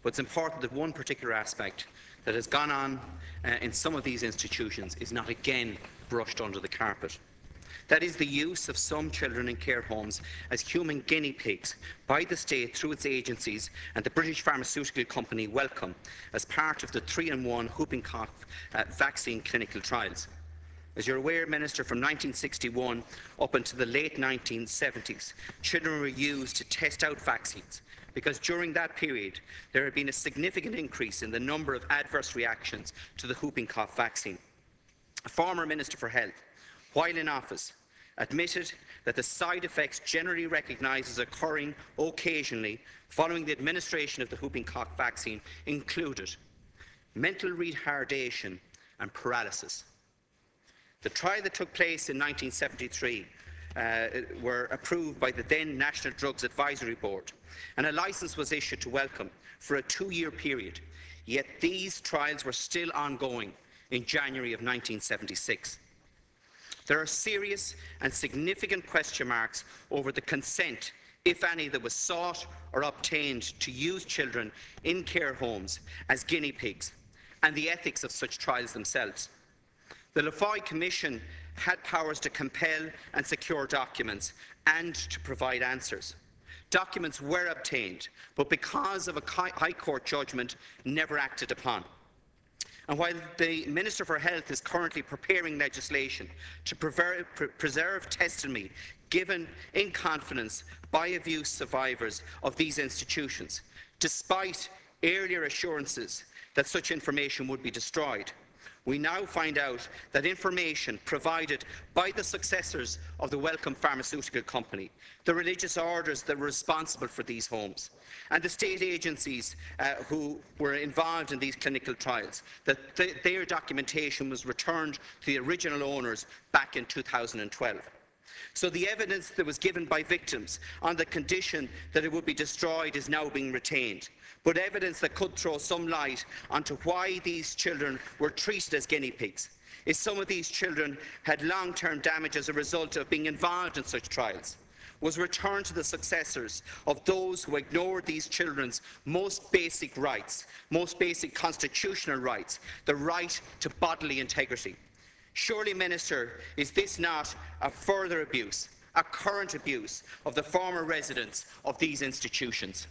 but it's important that one particular aspect that has gone on in some of these institutions is not again brushed under the carpet. That is the use of some children in care homes as human guinea pigs by the state through its agencies and the British pharmaceutical company Wellcome as part of the 3-in-1 whooping cough vaccine clinical trials. As you're aware, Minister, from 1961 up until the late 1970s, children were used to test out vaccines because during that period there had been a significant increase in the number of adverse reactions to the whooping cough vaccine. A former Minister for Health, while in office, admitted that the side effects generally recognised as occurring occasionally following the administration of the whooping cough vaccine included mental retardation and paralysis. The trial that took place in 1973 were approved by the then National Drugs Advisory Board, and a licence was issued to Wellcome for a 2-year period, yet these trials were still ongoing in January of 1976. There are serious and significant question marks over the consent, if any, that was sought or obtained to use children in care homes as guinea pigs, and the ethics of such trials themselves. The Laffoy Commission had powers to compel and secure documents and to provide answers. Documents were obtained, but because of a High Court judgment, never acted upon. And while the Minister for Health is currently preparing legislation to preserve testimony given in confidence by abuse survivors of these institutions, despite earlier assurances that such information would be destroyed, we now find out that information provided by the successors of the Wellcome Pharmaceutical Company, the religious orders that were responsible for these homes, and the state agencies who were involved in these clinical trials, that their documentation was returned to the original owners back in 2012. So the evidence that was given by victims on the condition that it would be destroyed is now being retained, but evidence that could throw some light onto why these children were treated as guinea pigs is some of these children had long-term damage as a result of being involved in such trials, was returned to the successors of those who ignored these children's most basic rights, most basic constitutional rights, the right to bodily integrity. Surely, Minister, is this not a further abuse, a current abuse of the former residents of these institutions?